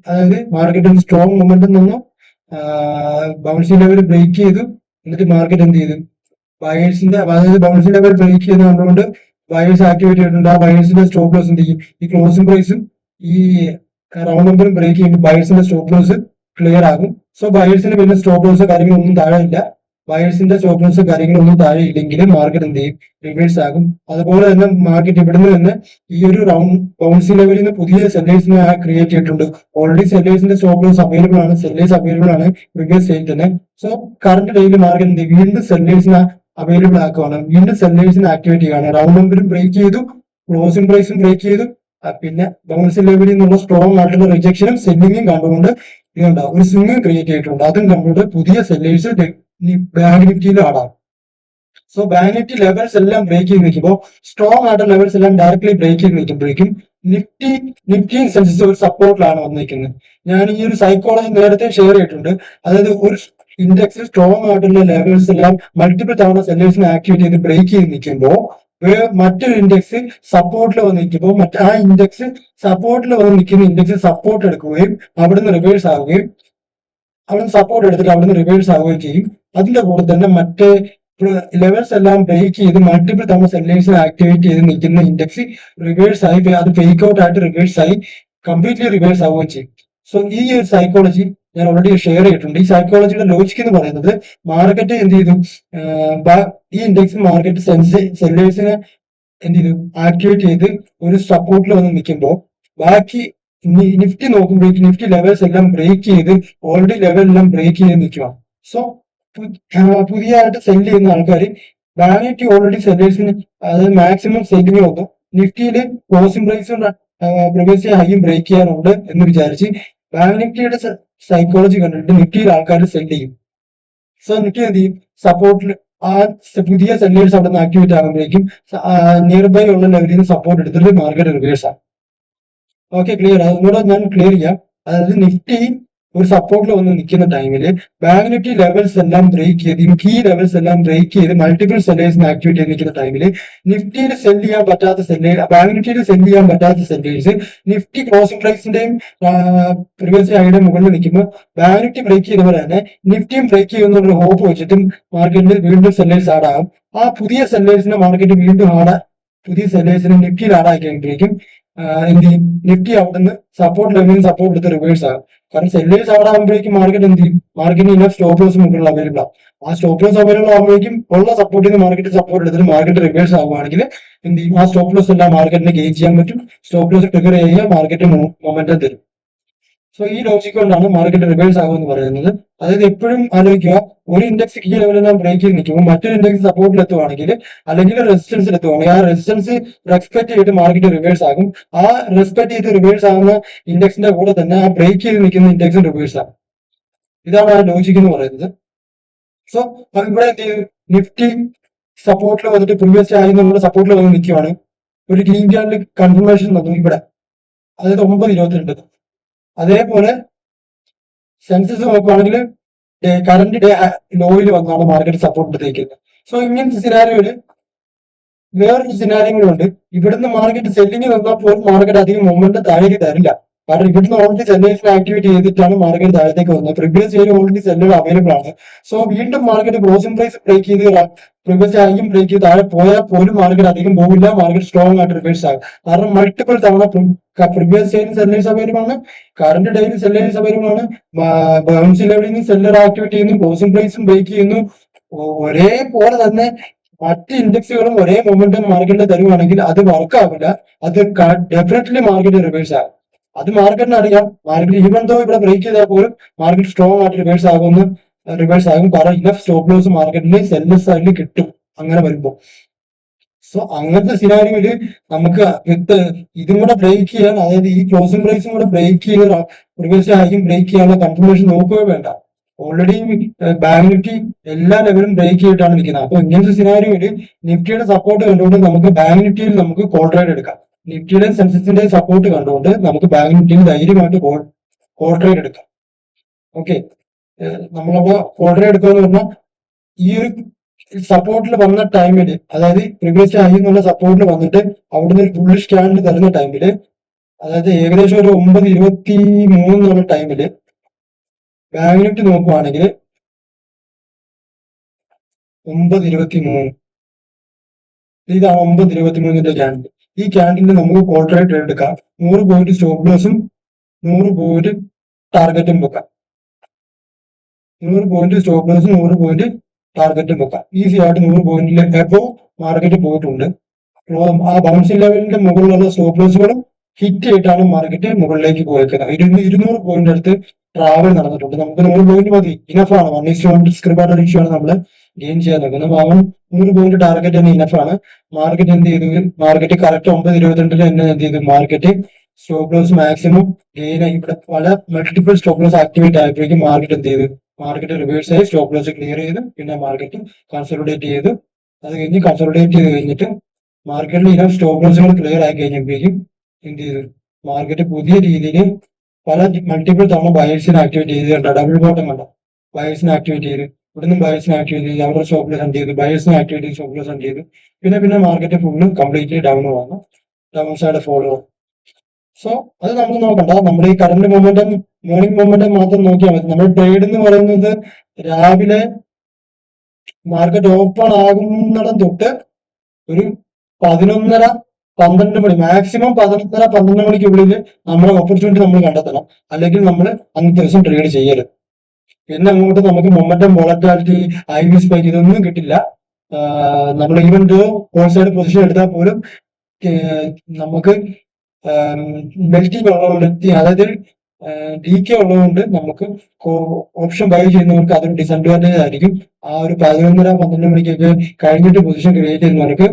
അതായത് മാർക്കറ്റ് സ്ട്രോങ് മൊമെന്റം നിന്നു ബൗൺസിംഗ് ലെവൽ ബ്രേക്ക് ചെയ്തു. എന്നിട്ട് മാർക്കറ്റ് എന്ത് ചെയ്തു, അതായത് ബൗൺസിംഗ് ലെവൽ ബ്രേക്ക് ചെയ്യുന്നത് കണ്ടുകൊണ്ട് ബയേഴ്സ് ആക്ടിവേറ്റ് ചെയ്തിട്ടുണ്ട്. ആ ബയേഴ്സിന്റെ സ്റ്റോപ്പ് ലോസ് എന്ത് ചെയ്യും, ഈ ക്ലോസിംഗ് പ്രൈസും ഈ റൗണ്ട് നമ്പറും ബ്രേക്ക് ചെയ്യുമ്പോൾ ബയേഴ്സിന്റെ സ്റ്റോപ്പ് ലോസ് ക്ലിയർ ആകും. സോ ബയേഴ്സിന് പിന്നെ സ്റ്റോപ്പ് ലോസ് കാര്യങ്ങളൊന്നും താഴെ ഇല്ല. ബയേഴ്സിന്റെ സ്റ്റോപ്പ് ലോസ് കാര്യങ്ങളൊന്നും താഴെ ഇല്ലെങ്കിൽ മാർക്കറ്റ് എന്ത് ചെയ്യും, റിവേഴ്സ് ആകും. അതുപോലെ തന്നെ മാർക്കറ്റ് ഇവിടുന്ന് തന്നെ ഈ ഒരു ബൗൺസിംഗ് ലെവലിൽ നിന്ന് പുതിയ സെല്ലേഴ്സിനെ ക്രിയേറ്റ് ചെയ്തിട്ടുണ്ട്. ഓൾറെഡി സെല്ലേഴ്സിന്റെ സ്റ്റോപ്പ് ലോസ് അവൈലബിൾ ആണ്, സെല്ലേഴ്സ് അവൈലബിൾ ആണ് പ്രീവിയസ് ഡേയിൽ തന്നെ. സോ കറണ്ട് ഡേയിൽ മാർക്കറ്റ് എന്ത് ചെയ്യും, വീണ്ടും സെല്ലേഴ്സിനെ അവൈലബിൾ ആക്കുകയാണ്, വീണ്ടും സെല്ലേഴ്സിനെ ആക്ടിവേറ്റ് ചെയ്യുകയാണ്. റൗണ്ട് നമ്പറും ബ്രേക്ക് ചെയ്തു, ക്ലോസിംഗ് പ്രൈസും ബ്രേക്ക് ചെയ്തു. പിന്നെ ബൗൺസിംഗ് ലെവലിൽ നിന്നുള്ള സ്ട്രോങ് ആയിട്ടുള്ള റിജക്ഷനും സെല്ലിങ്ങും കണ്ടുകൊണ്ട് ഇതുണ്ടാവും, ഒരു സ്വിംഗ് ക്രിയേറ്റ് ചെയ്തിട്ടുണ്ട്. അതും കണ്ടുകൊണ്ട് പുതിയ സെല്ലേഴ്സ് ബാങ്ക് നിഫ്റ്റിയിൽ ആടാം. സോ ബാങ്ക് നിഫ്റ്റി ലെവൽസ് എല്ലാം ബ്രേക്ക് ചെയ്ത് നിൽക്കുമ്പോൾ സ്ട്രോങ് ആയിട്ട് ലെവൽസ് എല്ലാം ഡയറക്ട്ലി ബ്രേക്ക് ചെയ്ത് നിൽക്കുമ്പോഴേക്കും നിഫ്റ്റി സെൻസസ് ഒരു സപ്പോർട്ടിലാണ് വന്നിരിക്കുന്നത്. ഞാൻ ഈ ഒരു സൈക്കോളജി നേരത്തെ ഷെയർ ചെയ്തിട്ടുണ്ട്. അതായത് ഒരു ഇൻഡെക്സ് സ്ട്രോങ് ആയിട്ടുള്ള ലെവൽസ് എല്ലാം മൾട്ടിപ്പിൾ തവണ സെല്ലേഴ്സിനെ ആക്ടിവേറ്റ് ചെയ്ത് ബ്രേക്ക് ചെയ്ത് നിൽക്കുമ്പോൾ മറ്റൊരു ഇൻഡെക്സ് സപ്പോർട്ടിൽ വന്ന് നിൽക്കുമ്പോൾ ആ ഇൻഡെക്സ് സപ്പോർട്ടിൽ വന്ന് നിൽക്കുന്ന ഇൻഡെക്സ് സപ്പോർട്ട് എടുക്കുകയും അവിടുന്ന് റിവേഴ്സ് ആവുകയും അവിടുന്ന് സപ്പോർട്ട് എടുത്തിട്ട് അവിടുന്ന് റിവേഴ്സ് ആവുകയും ചെയ്യും. അതിന്റെ കൂടെ തന്നെ മറ്റേ ലെവൽസ് എല്ലാം ബ്രേക്ക് ചെയ്ത് മൾട്ടിപ്പിൾ തവണ സെല്ലേഴ്സിനെ ആക്ടിവേറ്റ് ചെയ്ത് നിൽക്കുന്ന ഇൻഡെക്സ് റിവേഴ്സ് ആയി അത് ഫേക്ക് ഔട്ട് ആയിട്ട് റിവേഴ്സ് ആയി കംപ്ലീറ്റ്ലി റിവേഴ്സ് ആവുകയും ചെയ്യും. സോ ഈ ഒരു സൈക്കോളജി ഞാൻ ഓൾറെഡി ഷെയർ ചെയ്തിട്ടുണ്ട്. ഈ സൈക്കോളജിയുടെ ലോജിക് എന്ന് പറയുന്നത് മാർക്കറ്റ് എന്ത് ചെയ്തു, ഈ ഇൻഡെക്സ് മാർക്കറ്റ് സെല്ലേഴ്സിനെ എന്ത് ചെയ്തു ആക്ടിവേറ്റ് ചെയ്ത് ഒരു സപ്പോർട്ടിൽ വന്ന് നിൽക്കുമ്പോൾ ബാക്കി നിഫ്റ്റി നോക്കുമ്പോഴേക്ക് നിഫ്റ്റി ലെവൽസ് എല്ലാം ബ്രേക്ക് ചെയ്ത് ഓൾറെഡി ലെവൽ എല്ലാം ബ്രേക്ക് ചെയ്ത് നിൽക്കുക. സോ പുതിയതായിട്ട് സെല് ചെയ്യുന്ന ആൾക്കാർ ബാങ്ക് നിഫ്റ്റി ഓൾറെഡി സെല്ലേഴ്സിന് അതായത് മാക്സിമം സെല്ലിങ് വന്നു, നിഫ്റ്റിയില് ക്ലോസിംഗ് പ്രൈസും പ്രീവിയസ്ലി ഹൈയും ബ്രേക്ക് ചെയ്യാനുണ്ട് എന്ന് വിചാരിച്ച് ബാങ്ക് നിഫ്റ്റിയുടെ സൈക്കോളജി കണ്ടിട്ട് നിഫ്റ്റിയിൽ ആൾക്കാർ സെല് ചെയ്യും. സോ നിഫ്റ്റി എന്ത് ചെയ്യും, സപ്പോർട്ടിൽ ആ പുതിയ സെല്ലേഴ്സ് അവിടെ നിന്ന് ആക്ടിവേറ്റ് ആകുമ്പോഴേക്കും നിയർ ബൈ ഉള്ള ലെവലിൽ നിന്ന് സപ്പോർട്ട് എടുത്തിട്ട് മാർക്കറ്റ് റിവേഴ്സ് ആകും. Okay, clear? അതുകൂടെ ഞാൻ ക്ലിയർ ചെയ്യാം. അതായത് നിഫ്റ്റി ഒരു സപ്പോർട്ടിൽ വന്ന് നിൽക്കുന്ന ടൈമിൽ ബാങ്ക് നിഫ്റ്റി ലെവൽസ് എല്ലാം ബ്രേക്ക് ചെയ്ത് കീ ലെവൽസ് എല്ലാം ബ്രേക്ക് ചെയ്ത് മൾട്ടിപ്പിൾ സെല്ലേഴ്സിനെ ആക്ടിവേറ്റ് ചെയ്ത് നിൽക്കുന്ന ടൈമിൽ നിഫ്റ്റിയിൽ സെല് ചെയ്യാൻ പറ്റാത്ത ബാങ്ക് നിഫ്റ്റിയിൽ സെല് ചെയ്യാൻ പറ്റാത്ത സെല്ലേഴ്സ് നിഫ്റ്റി ക്ലോസിംഗ് പ്രൈസിന്റെയും പ്രീവിയസ് ഹൈയുടെ മുകളിൽ നിൽക്കുമ്പോൾ ബാങ്ക് നിഫ്റ്റി ബ്രേക്ക് ചെയ്ത പോലെ തന്നെ നിഫ്റ്റിയും ബ്രേക്ക് ചെയ്യുന്ന ഹോപ്പ് വെച്ചിട്ടും മാർക്കറ്റിൽ വീണ്ടും സെല്ലേഴ്സ് ആഡ് ആകും. ആ പുതിയ സെല്ലേഴ്സിനെ മാർക്കറ്റ് വീണ്ടും പുതിയ സെല്ലേഴ്സിനെ നിഫ്റ്റിയിൽ ആഡ് ആക്കി കഴിയുമ്പോഴേക്കും എന്ത് ചെയ്യും, നിഫ്റ്റി അവിടുന്ന് സപ്പോർട്ട് ലെവലിൽ സപ്പോർട്ട് എടുത്ത് റിവേഴ്സ് ആകും. കാരണം സെല്ലേഴ്സ് അവിടെ ആകുമ്പോഴേക്കും മാർക്കറ്റ് എന്ത് ചെയ്യും, മാർക്കറ്റിന് ഇന്ന സ്റ്റോപ്പ് ലോസ് മുകളിൽ അവൈലബിൾ ആവും. ആ സ്റ്റോപ്പ് ലോസ് അവൈലബിൾ ആകുമ്പോഴേക്കും ഉള്ള സപ്പോർട്ടിൽ നിന്ന് മാർക്കറ്റ് സപ്പോർട്ട് എടുത്തിട്ട് മാർക്കറ്റ് റിവേഴ്സ് ആവുകയാണെങ്കിൽ എന്ത് ചെയ്യും, ആ സ്റ്റോപ്പ് ലോസ് എല്ലാം മാർക്കറ്റിന് ഗെയിൻ ചെയ്യാൻ പറ്റും. സ്റ്റോപ്പ് ലോസ് ട്രിഗർ ചെയ്യുക, മാർക്കറ്റ് മൊമെന്റം തരും. സോ ഈ ലോജിക് കൊണ്ടാണ് മാർക്കറ്റ് റിവേഴ്സ് ആകുമെന്ന് പറയുന്നത്. അതായത് എപ്പോഴും ആലോചിക്കുക, ഒരു ഇൻഡെക്സ് ഈ ലെവലെല്ലാം ബ്രേക്ക് ചെയ്ത് നിൽക്കുമ്പോൾ മറ്റൊരു ഇൻഡെക്സ് സപ്പോർട്ടിൽ എത്തുവാണെങ്കിൽ അല്ലെങ്കിൽ റെസിസ്റ്റൻസിൽ എത്തുവാണെങ്കിൽ ആ റെസിസ്റ്റൻസ് റെസ്പെക്ട് ചെയ്തിട്ട് മാർക്കറ്റ് റിവേഴ്സ് ആകും. ആ റെസ്പെക്ട് ചെയ്ത് റിവേഴ്സ് ആകുന്ന ഇൻഡെക്സിന്റെ കൂടെ തന്നെ ആ ബ്രേക്ക് ചെയ്ത് നിൽക്കുന്ന ഇൻഡെക്സും റിവേഴ്സ് ആകും. ഇതാണ് ആ ലോജിക് എന്ന് പറയുന്നത്. സോ ഇവിടെ എന്ത് ചെയ്യും, നിഫ്റ്റി സപ്പോർട്ടിൽ വന്നിട്ട് പ്രീവിയസ് ആയി നമ്മുടെ സപ്പോർട്ടിൽ വന്ന് നിൽക്കുവാണ്. ഒരു ഗ്രീൻ ക്യാൻഡിൽ കൺഫർമേഷൻ തന്നു ഇവിടെ, അതായത് 9.22. അതേപോലെ സെൻസസ് നോക്കുവാണെങ്കിൽ കറന്റ് ഡേ ലോയിൽ വന്നാണ് മാർക്കറ്റ് സപ്പോർട്ട് എടുത്തേക്കുന്നത്. സോ ഇങ്ങനത്തെ സിനാരിയോയില് വേറൊരു സിനാരിയോകളുണ്ട്. ഇവിടുന്ന് മാർക്കറ്റ് സെല്ലിങ് വന്നാൽ പോലും മാർക്കറ്റ് അധികം മൊമെന്റ് താഴേക്ക് തരില്ല. കാരണം ഇവിടുന്ന് ഓൾറെഡി സെല്ലേഴ്സിനെ ആക്ടിവേറ്റ് ചെയ്തിട്ടാണ് മാർക്കറ്റ് താഴത്തേക്ക് വന്നത്. Previous year already seller available ആണ്. സോ വീണ്ടും മാർക്കറ്റ് ക്ലോസിംഗ് പ്രൈസ് ബ്രേക്ക് ചെയ്ത് പ്രീവിയസ് ഹൈയും ബ്രേക്ക് ചെയ്ത് താഴെ പോയാൽ പോലും മാർക്കറ്റ് അധികം പോകില്ല. മാർക്കറ്റ് സ്ട്രോങ് ആയിട്ട് റിവേഴ്സ് ആകും. കാരണം മൾട്ടിപ്പിൾ തവണ പ്രീവിയസ് ഡേയിൽ സെല്ലേഴ്സ് അവൈലബിൾ ആണ്, കറന്റ് ഡേയിൽ സെല്ലേഴ്സ് അവൈലബിൾ ആണ്, ബൗൺസി ലെവലിൽ നിന്ന് സെല്ലർ ആക്ടിവേറ്റ് ചെയ്യുന്നു, ക്ലോസിംഗ് പ്രൈസും ബ്രേക്ക് ചെയ്യുന്നു. ഒരേപോലെ തന്നെ മറ്റ് ഇൻഡെക്സുകളും ഒരേ മൊമെന്റം മാർക്കറ്റിൽ തരുവാണെങ്കിൽ അത് വർക്ക് ആവില്ല. അത് ഡെഫിനറ്റ്ലി മാർക്കറ്റ് റിവേഴ്സ് ആകും. അത് മാർക്കറ്റിന് അറിയാം. മാർക്കറ്റ് ഈവൻ ദോ ഇവിടെ ബ്രേക്ക് ചെയ്താൽ പോലും മാർക്കറ്റ് സ്ട്രോങ് ആയിട്ട് റിവേഴ്സ് ആകും. കാരണം ഇനഫ് സ്റ്റോപ്പ് ലോസ് മാർക്കറ്റിൽ സെല്ലർ സൈഡിൽ കിട്ടും അങ്ങനെ വരുമ്പോൾ. സോ അങ്ങനത്തെ സിനാരിയോയില് നമുക്ക് ഇതും കൂടെ ബ്രേക്ക് ചെയ്യാൻ, അതായത് ഈ ക്ലോസിംഗ് പ്രൈസും കൂടെ ബ്രേക്ക് ചെയ്ത് പ്രീവിയസ് ഹൈയും ബ്രേക്ക് ചെയ്യാനുള്ള കൺഫർമേഷൻ നോക്കുകയോ വേണ്ട. ഓൾറെഡി ബാങ്ക് നിഫ്റ്റി എല്ലാ ലെവലും ബ്രേക്ക് ചെയ്തിട്ടാണ് നിൽക്കുന്നത്. അപ്പൊ ഇങ്ങനത്തെ സിനാരിയോയില് നിഫ്റ്റിയുടെ സപ്പോർട്ട് കണ്ടുകൊണ്ട് നമുക്ക് ബാങ്ക് നിഫ്റ്റിയിൽ നമുക്ക് കോൾ ട്രേഡ് എടുക്കാം. നിഫ്റ്റിയുടെ സെൻസസിന്റെ സപ്പോർട്ട് കണ്ടുകൊണ്ട് നമുക്ക് ബാങ്ക് നിഫ്റ്റിയിൽ ധൈര്യമായിട്ട് കോൾ ട്രേഡ് എടുക്കാം. ഓക്കെ, നമ്മളപ്പോ കോൾ ട്രേഡ് എടുക്കാന്ന് പറഞ്ഞാൽ ഈ ഒരു സപ്പോർട്ടിൽ വന്ന ടൈമില്, അതായത് പ്രീവിയസ് ഹൈ എന്നുള്ള സപ്പോർട്ടിൽ വന്നിട്ട് അവിടുന്ന് ഒരു ബുള്ളിഷ് ക്യാൻഡിൽ തരുന്ന ടൈമില്, അതായത് ഏകദേശം ഒരു 9.23 എന്നുള്ള ടൈമില് ബാങ്ക് നിഫ്റ്റി നോക്കുവാണെങ്കിൽ 9.23, ഇതാണ് 9.23ന്റെ ക്യാൻഡിൽ. ഈ ക്യാൻഡിലിന് നമുക്ക് കോൾ ട്രേഡ് എടുക്കാം. 100 പോയിന്റ് സ്റ്റോപ്പ് ലോസും 100 പോയിന്റ് ടാർഗറ്റും വെക്കാം. 100 പോയിന്റ് സ്റ്റോപ്പ് ലോസും 100 പോയിന്റ് ടാർഗറ്റും വെക്കാം. ഈസി ആയിട്ട് 100 പോയിന്റിൽ എബോവ് മാർക്കറ്റ് പോയിട്ടുണ്ട്. ആ ബൗൺസിംഗ് ലെവലിന്റെ മുകളിലുള്ള സ്റ്റോപ്പ് ലോസുകളും ഹിറ്റ് ചെയ്തിട്ടാണ് മാർക്കറ്റ് മുകളിലേക്ക് പോയേക്കുന്നത്. 200 പോയിന്റ് അടുത്ത് ട്രാവൽ നടന്നിട്ടുണ്ട്. നമുക്ക് 100 പോയിന്റ് മതി, ഇനഫാണ്. 1:1 ഡിസ്ക്രിബാർഡ് റേഷ്യോ ആണ് നമ്മൾ ഗെയിൻ ചെയ്യാൻ നോക്കുന്നത്. അവൻ 100 പോയിന്റ് ടാർഗറ്റ് തന്നെ ഇനഫാണ്. മാർക്കറ്റ് എന്ത് ചെയ്തു, മാർക്കറ്റ് കറക്റ്റ് 9.22 തന്നെ എന്ത് ചെയ്തു, market stop loss maximum gain ആയി. ഇവിടെ പല മൾട്ടിപ്പിൾ സ്റ്റോപ്പ് ലോസ് ആക്ടിവേറ്റ് ആയപ്പോഴേക്കും മാർക്കറ്റ് എന്ത് ചെയ്തു, മാർക്കറ്റ് റിവേഴ്സ് ആയി സ്റ്റോപ്പ് ലോസ് ക്ലിയർ ചെയ്ത് പിന്നെ മാർക്കറ്റ് കൺസോളിഡേറ്റ് ചെയ്തു അത് കഴിഞ്ഞ് കൺസോളിഡേറ്റ് ചെയ്ത് കഴിഞ്ഞിട്ട് മാർക്കറ്റിൽ ഇനം സ്റ്റോപ്പ് ലോസുകൾ ക്ലിയർ ആയി കഴിഞ്ഞപ്പോഴേക്കും എന്ത് ചെയ്തു, മാർക്കറ്റ് പുതിയ രീതിയിൽ പല മൾട്ടിപ്പിൾ തവണ ബയേഴ്സിനെ ആക്ടിവേറ്റ് ചെയ്ത് കണ്ട ഡബിൾ ബോട്ടം കണ്ട ബയേഴ്സിനെ ആക്ടിവേറ്റ് ചെയ്ത് ഇവിടുന്ന് ബയേഴ്സിനെ ആക്ടിവേറ്റ് ചെയ്ത് അവരുടെ സ്റ്റോപ്പ് ലോസ് ഹണ്ട് ചെയ്തു, ബയേഴ്സിനെ ആക്ടിവേറ്റ് ചെയ്ത് സ്റ്റോപ്പ് ലോസ് ഹണ്ട് ചെയ്തു. പിന്നെ മാർക്കറ്റ് ഫുള്ള് കംപ്ലീറ്റ്ലി ഡൗൺ വന്നു, ഡൗൺ സൈഡ് ഫോളോ. സോ അത് നമ്മൾ നോക്കണ്ട, നമ്മുടെ ഈ കറണ്ട് മൊമെന്റം മോർണിംഗ് മൊമെന്റം മാത്രം നോക്കിയാൽ മതി. നമ്മുടെ ട്രേഡ് എന്ന് പറയുന്നത് രാവിലെ മാർക്കറ്റ് ഓപ്പൺ ആകുന്നിടം തൊട്ട് ഒരു 11:30 12 മണി, മാക്സിമം 11:30 12 മണിക്കുള്ളിൽ നമ്മുടെ ഓപ്പർച്യൂണിറ്റി നമ്മൾ കണ്ടെത്തണം, അല്ലെങ്കിൽ നമ്മൾ അന്നത്തെ ദിവസം ട്രേഡ് ചെയ്യരുത്. പിന്നെ അങ്ങോട്ട് നമുക്ക് momentum volatility I V spike ഇതൊന്നും കിട്ടില്ല. നമ്മൾ ഈവൻ ഹോൾ സൈഡ് പൊസിഷൻ എടുത്താൽ പോലും നമുക്ക് മെൽറ്റിംഗ് ഉള്ളതുകൊണ്ട്, അതായത് ഡി കെ ഉള്ളതുകൊണ്ട് നമുക്ക് ഓപ്ഷൻ ബൈ ചെയ്യുന്നവർക്ക് അതൊരു ഡിസഡ്വാൻറ്റേജ് ആയിരിക്കും. ആ ഒരു 11:30 12 മണിക്കൊക്കെ കഴിഞ്ഞിട്ട് പൊസിഷൻ ക്രിയേറ്റ് ചെയ്യുന്നവർക്ക്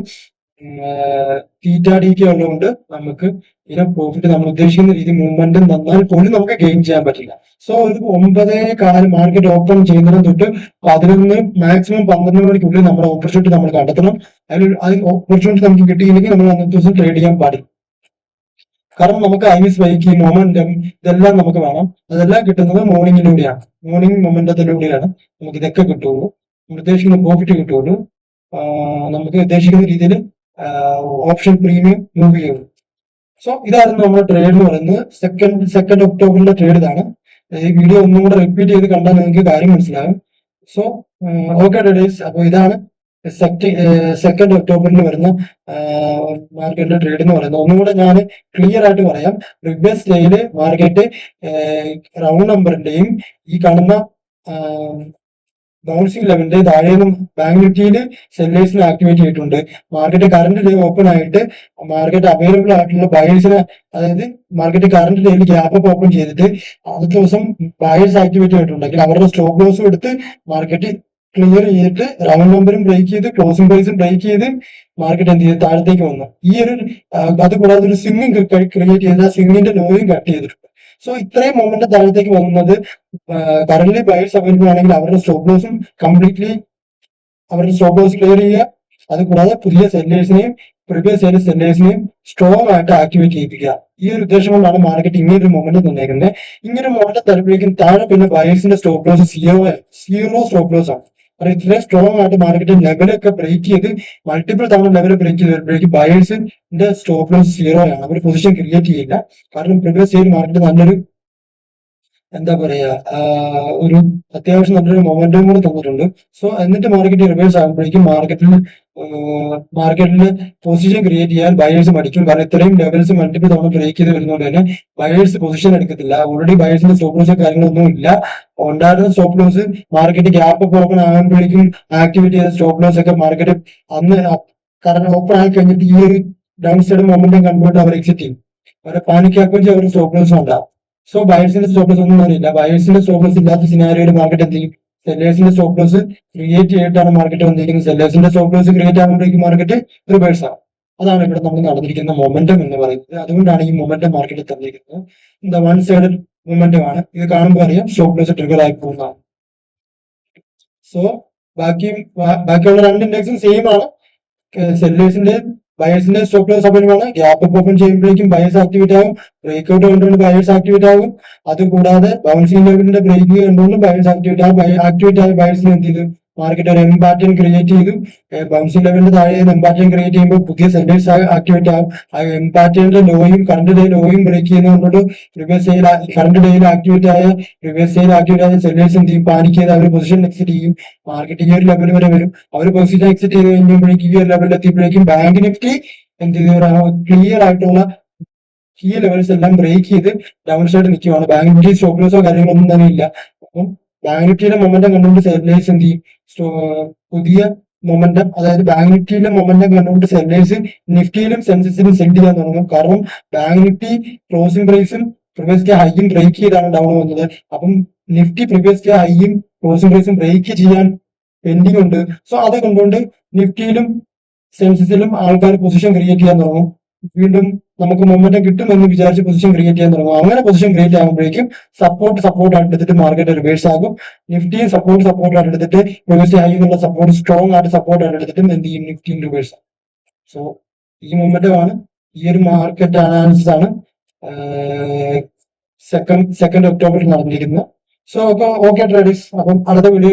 തീറ്റ ഡി കെ ഉള്ളതുകൊണ്ട് നമുക്ക് ഇതിനെ പ്രോഫിറ്റ് നമ്മൾ ഉദ്ദേശിക്കുന്ന രീതി മൂവ്മെന്റ് നന്നാൽ പോലും നമുക്ക് ഗെയിൻ ചെയ്യാൻ പറ്റില്ല. സോ ഒരു 9:15 മാർക്കറ്റ് ഓപ്പൺ ചെയ്യുന്നതിന് തൊട്ട് 11 മാക്സിമം 12 മണിക്കുള്ളിൽ നമ്മുടെ ഓപ്പർച്യൂണിറ്റി നമ്മൾ കണ്ടെത്തണം. അതിൽ ഓപ്പർച്യൂണിറ്റി നമുക്ക് കിട്ടിയില്ലെങ്കിൽ നമ്മൾ അന്നത്തെ ദിവസം ട്രേഡ് ചെയ്യാൻ പാടില്ല. കാരണം നമുക്ക് ഐ സ്പൈക്ക് മൊമെന്റം ഇതെല്ലാം നമുക്ക് വേണം. അതെല്ലാം കിട്ടുന്നത് മോർണിംഗിലൂടെയാണ്, മോർണിംഗ് മൊമെന്റത്തിലൂടെയാണ് നമുക്ക് ഇതൊക്കെ കിട്ടുള്ളൂ, ഉദ്ദേശിക്കുന്ന പ്രോഫിറ്റ് കിട്ടുള്ളൂ, നമുക്ക് ഉദ്ദേശിക്കുന്ന രീതിയിൽ ഓപ്ഷൻ പ്രീമിയം മൂവ് ചെയ്യുള്ളൂ. സോ ഇതായിരുന്നു നമ്മുടെ ട്രേഡ് എന്ന് പറയുന്നത്. സെക്കൻഡ് ഒക്ടോബറിലെ ട്രേഡ് ഇതാണ്. ഈ വീഡിയോ ഒന്നും കൂടെ റിപ്പീറ്റ് ചെയ്ത് കണ്ടാൽ നിങ്ങൾക്ക് കാര്യം മനസ്സിലാകും. സോ ഓക്കെ ട്രേഡേഴ്സ്, അപ്പോൾ ഇതാണ് സെക്കൻഡ് ഒക്ടോബറിൽ വരുന്ന മാർക്കറ്റിലെ ട്രേഡ് എന്ന് പറയുന്നത്. ഒന്നുകൂടെ ഞാൻ ക്ലിയർ ആയിട്ട് പറയാം. പ്രീവിയസ് ഡേയില് മാർക്കറ്റ് റൗണ്ട് നമ്പറിന്റെയും ഈ കാണുന്ന ബൗൺസിംഗ് ലെവലിന്റെ താഴെയും ബാങ്ക് നിഫ്റ്റിയിൽ സെല്ലേഴ്സിനെ ആക്ടിവേറ്റ് ചെയ്തിട്ടുണ്ട്. മാർക്കറ്റ് കറന്റ് ഡേ ഓപ്പൺ ആയിട്ട് മാർക്കറ്റ് അവൈലബിൾ ആയിട്ടുള്ള ബയേഴ്സിനെ, അതായത് മാർക്കറ്റ് കറന്റ് ഡേയിൽ ഗ്യാപ്പ് അപ്പ് ഓപ്പൺ ചെയ്തിട്ട് അടുത്ത ദിവസം ബയേഴ്സ് ആക്ടിവേറ്റ് ചെയ്തിട്ടുണ്ടെങ്കിൽ അവരുടെ സ്റ്റോപ്പ് ലോസും എടുത്ത് മാർക്കറ്റ് ക്ലിയർ ചെയ്തിട്ട് റൗണ്ട് നമ്പറും ബ്രേക്ക് ചെയ്ത് ക്ലോസിംഗ് പ്രൈസും ബ്രേക്ക് ചെയ്ത് മാർക്കറ്റ് എന്ത് ചെയ്ത് താഴത്തേക്ക് വന്നു. ഈ ഒരു അത് കൂടാതെ ഒരു സ്വിംഗ് ക്രിയേറ്റ് ചെയ്ത് ആ സ്വിംഗിന്റെ ലോയും കട്ട് ചെയ്തിട്ടുണ്ട്. സോ ഇത്രയും മൊമെന്റ് താഴത്തേക്ക് വന്നത് കറന്റ് ബയേഴ്സ് അവൈലബിൾ ആണെങ്കിൽ അവരുടെ സ്റ്റോപ്പ് ലോസും കംപ്ലീറ്റ്ലി അവരുടെ സ്റ്റോപ്പ് ലോസ് ക്ലിയർ ചെയ്യുക. അത് കൂടാതെ പുതിയ സെല്ലേഴ്സിനെയും പ്രീവിയസ് ചെയ്ത സെല്ലേഴ്സിനെയും സ്ട്രോങ് ആയിട്ട് ആക്ടിവേറ്റ് ചെയ്യിപ്പിക്കുക. ഈ ഒരു ഉദ്ദേശം കൊണ്ടാണ് മാർക്കറ്റ് ഇങ്ങനൊരു മൊമെന്റ് തന്നേക്കുന്നത്. ഇങ്ങനെ മൊമെന്റ് തരുമ്പോഴേക്കും താഴെ പിന്നെ ബയേഴ്സിന്റെ stop loss zero stop loss ആണ്. കാരണം ഇത്രയും സ്ട്രോങ് ആയിട്ട് മാർക്കറ്റ് ലെവലൊക്കെ ബ്രേക്ക് ചെയ്ത് മൾട്ടിപ്പിൾ തവണ ലെവൽ ബ്രേക്ക് ചെയ്ത് വരുമ്പോഴേക്കും ബയേഴ്സിന്റെ സ്റ്റോപ്പ് ലോസ് സീറോ ആണ്. അവർ പൊസിഷൻ ക്രിയേറ്റ് ചെയ്യില്ല. കാരണം പ്രീവിയസ് ചെയ്ത് മാർക്കറ്റ് നല്ലൊരു എന്താ പറയാ ഒരു അത്യാവശ്യം നല്ലൊരു മൊമെന്റം കൂടെ തന്നിട്ടുണ്ട്. സോ എന്നിട്ട് മാർക്കറ്റ് റിവേഴ്സ് ആകുമ്പോഴേക്കും മാർക്കറ്റിൽ പൊസിഷൻ ക്രിയേറ്റ് ചെയ്യാൻ ബയേഴ്സ് മടിക്കും. കാരണം ഇത്രയും ലെവൽസ് മൾട്ടിപ്പിൾ തവണ ബ്രേക്ക് ചെയ്ത് വരുന്നതുകൊണ്ട് തന്നെ ബയേഴ്സ് പൊസിഷൻ എടുക്കത്തില്ല. ഓൾറെഡി ബയേഴ്സിന്റെ സ്റ്റോപ്പ് ലോസ് കാര്യങ്ങളൊന്നും ഇല്ല. ഉണ്ടായിരുന്ന stop loss market gap open ആകുമ്പോഴേക്കും ആക്ടിവേറ്റ് ചെയ്ത സ്റ്റോപ്പ് ലോസ് ഒക്കെ മാർക്കറ്റ് അന്ന് കാരണം ഓപ്പൺ ആയി കഴിഞ്ഞിട്ട് ഈ ഒരു ഡൗൺ സൈഡ് മൊമെന്റം കണ്ടുകൊണ്ട് അവർ എക്സിറ്റ് ചെയ്യും. അവരെ പാനിക് ആക്കുമ്പോൾ അവർ സ്റ്റോപ്പ് ലോസ് ഉണ്ടാവും. സോ ബയേഴ്സിന്റെ സ്റ്റോപ്പ് ലോസ് ഒന്നും അറിയില്ല. ബയേഴ്സിന്റെ സ്റ്റോപ്പ് ലോസ് ഇല്ലാത്ത സിനാരിയോയിൽ മാർക്കറ്റ് എന്ത് ചെയ്യും, സെല്ലേഴ്സിന്റെ സ്റ്റോപ്പ് ലോസ് ക്രിയേറ്റ് ചെയ്തിട്ടാണ് മാർക്കറ്റ് വന്നിരിക്കുന്നത്. സെല്ലേഴ്സിന്റെ സ്റ്റോപ്പ് ലോസ് ക്രിയേറ്റ് ആകുമ്പോഴേക്കും മാർക്കറ്റ് റിവേഴ്സ് ആവും. അതാണ് ഇവിടെ നമ്മൾ നടന്നിരിക്കുന്ന മൊമെന്റം എന്ന് പറയുന്നത്. അതുകൊണ്ടാണ് ഈ മൊമെന്റം മാർക്കറ്റിൽ തന്നിരിക്കുന്നത്. എന്താ വൺ സൈഡ് മൊമെന്റം ആണ്. ഇത് കാണുമ്പോൾ അറിയാം സ്റ്റോപ്പ് ലോസ് ട്രിഗർ ആയി പോകുന്നതാണ്. സോ ബാക്കിയുള്ള രണ്ട് ഇൻഡെക്സും സെയിം ആണ്. സെല്ലേഴ്സിന്റെ ബയേഴ്സിന്റെ സ്റ്റോപ്പ് ലോസ് അവൈലബിൾ ആണ്. ഗ്യാപ്പ് ഓപ്പൺ ചെയ്യുമ്പോഴേക്കും ബയേഴ്സ് ആക്ടിവേറ്റ് ആകും. ബ്രേക്ക് ഔട്ട് കണ്ടുകൊണ്ട് ബയേഴ്സ് ആക്ടിവേറ്റ് ആകും. അതുകൂടാതെ ബൗൺസിംഗ് ലെവലിന്റെ ബ്രേക്ക് കണ്ടുകൊണ്ട് ബയേഴ്സ് ആക്ടിവേറ്റ് ആകും. ആക്ടിവേറ്റ് ആയ ബയേഴ്സിന് എന്ത് ചെയ്തു, മാർക്കറ്റ് ഒരു എം പാറ്റേൺ ക്രിയേറ്റ് ചെയ്തു. ബൗൺസിംഗ് ലെവലിന്റെ താഴെ എം പാറ്റേൺ ക്രിയേറ്റ് ചെയ്യുമ്പോൾ പുതിയ സെല്ലേഴ്സ് ആക്ടിവേറ്റ് ആകും. ആ എം പാറ്റേണിന്റെ ലോയും കറണ്ട് ഡേ ലോയും ബ്രേക്ക് ചെയ്യുന്നതുകൊണ്ട് പ്രീവിയസ് സെയിൽ കറണ്ട് ഡേയിൽ ആക്ടിവേറ്റ് ആയ സെല്ലേഴ്സ് എന്ത് ചെയ്യും, പാനിക് ചെയ്ത് അവർ പൊസിഷൻ എക്സിറ്റ് ചെയ്യും. മാർക്കറ്റ് ഈ ഒരു ലെവൽ വരെ വരും. അവർ പൊസിഷൻ എക്സിറ്റ് ചെയ്ത് കഴിഞ്ഞപ്പോഴേക്കും ഈ ഒരു ലെവലിൽ എത്തിയപ്പോഴേക്കും ബാങ്ക് നിഫ്റ്റി എന്ത് ചെയ്തു, ക്ലിയർ ആയിട്ടുള്ള ഈ ലെവൽസ് എല്ലാം ബ്രേക്ക് ചെയ്ത് ഡൗൺ സൈഡ് നിൽക്കുവാണ്. ബാങ്ക് നിഫ്റ്റി സ്റ്റോപ്പ് ലോസോ കാര്യങ്ങളൊന്നും തന്നെ ഇല്ല. അപ്പം ബാങ്ക് നിഫ്റ്റിയുടെ മൊമെന്റം കണ്ടുകൊണ്ട് സെല്ലേഴ്സ് എന്ത് ചെയ്യും, പുതിയ മൊമെന്റം, അതായത് ബാങ്ക് നിഫ്റ്റിയിലെ മൊമെന്റം കണ്ടുകൊണ്ട് സെല്ലേഴ്സ് നിഫ്റ്റിയിലും സെൻസസിലും സെൻഡ് ചെയ്യാൻ തുടങ്ങും. കാരണം ബാങ്ക് നിഫ്റ്റി ക്ലോസിംഗ് പ്രൈസും പ്രീവിയസ് ഹൈയും ബ്രേക്ക് ചെയ്താണ് ഡൗൺ വന്നത്. അപ്പം നിഫ്റ്റി പ്രീവിയസ് ഹൈയും ക്ലോസിംഗ് പ്രൈസും ബ്രേക്ക് ചെയ്യാൻ പെൻഡിങ് ഉണ്ട്. സോ അത് കൊണ്ടുകൊണ്ട് നിഫ്റ്റിയിലും സെൻസസിലും ആൾക്കാർ പൊസിഷൻ ക്രിയേറ്റ് ചെയ്യാൻ തുടങ്ങും. വീണ്ടും നമുക്ക് മൊമെന്റം കിട്ടുമെന്ന് വിചാരിച്ച് പൊസിഷൻ ക്രിയേറ്റ് ചെയ്യാൻ തുടങ്ങും. അങ്ങനെ പൊസിഷൻ ക്രിയേറ്റ് ആകുമ്പോഴേക്കും സപ്പോർട്ട് ആയിട്ട് എടുത്തിട്ട് മാർക്കറ്റ് റിവേഴ്സ് ആകും. നിഫ്റ്റിയും സപ്പോർട്ട് ആയിട്ട് എടുത്തിട്ട് പ്രീവിയസ്ലി ഹൈ എന്നുള്ള സപ്പോർട്ട് സ്ട്രോങ് ആയിട്ട് സപ്പോർട്ട് ആയിട്ട് എടുത്തിട്ട് എന്ത് ചെയ്യും, നിഫ്റ്റിയും റിവേഴ്സ് ആകും. സോ ഈ മൊമെന്റം ആണ്, ഈ ഒരു മാർക്കറ്റ് അനാലിസിസ് ആണ് സെക്കൻഡ് ഒക്ടോബറിൽ നടന്നിരിക്കുന്നത്. സോ ഓക്കെ ട്രേഡേഴ്സ്, അപ്പം അടുത്ത വീഡിയോ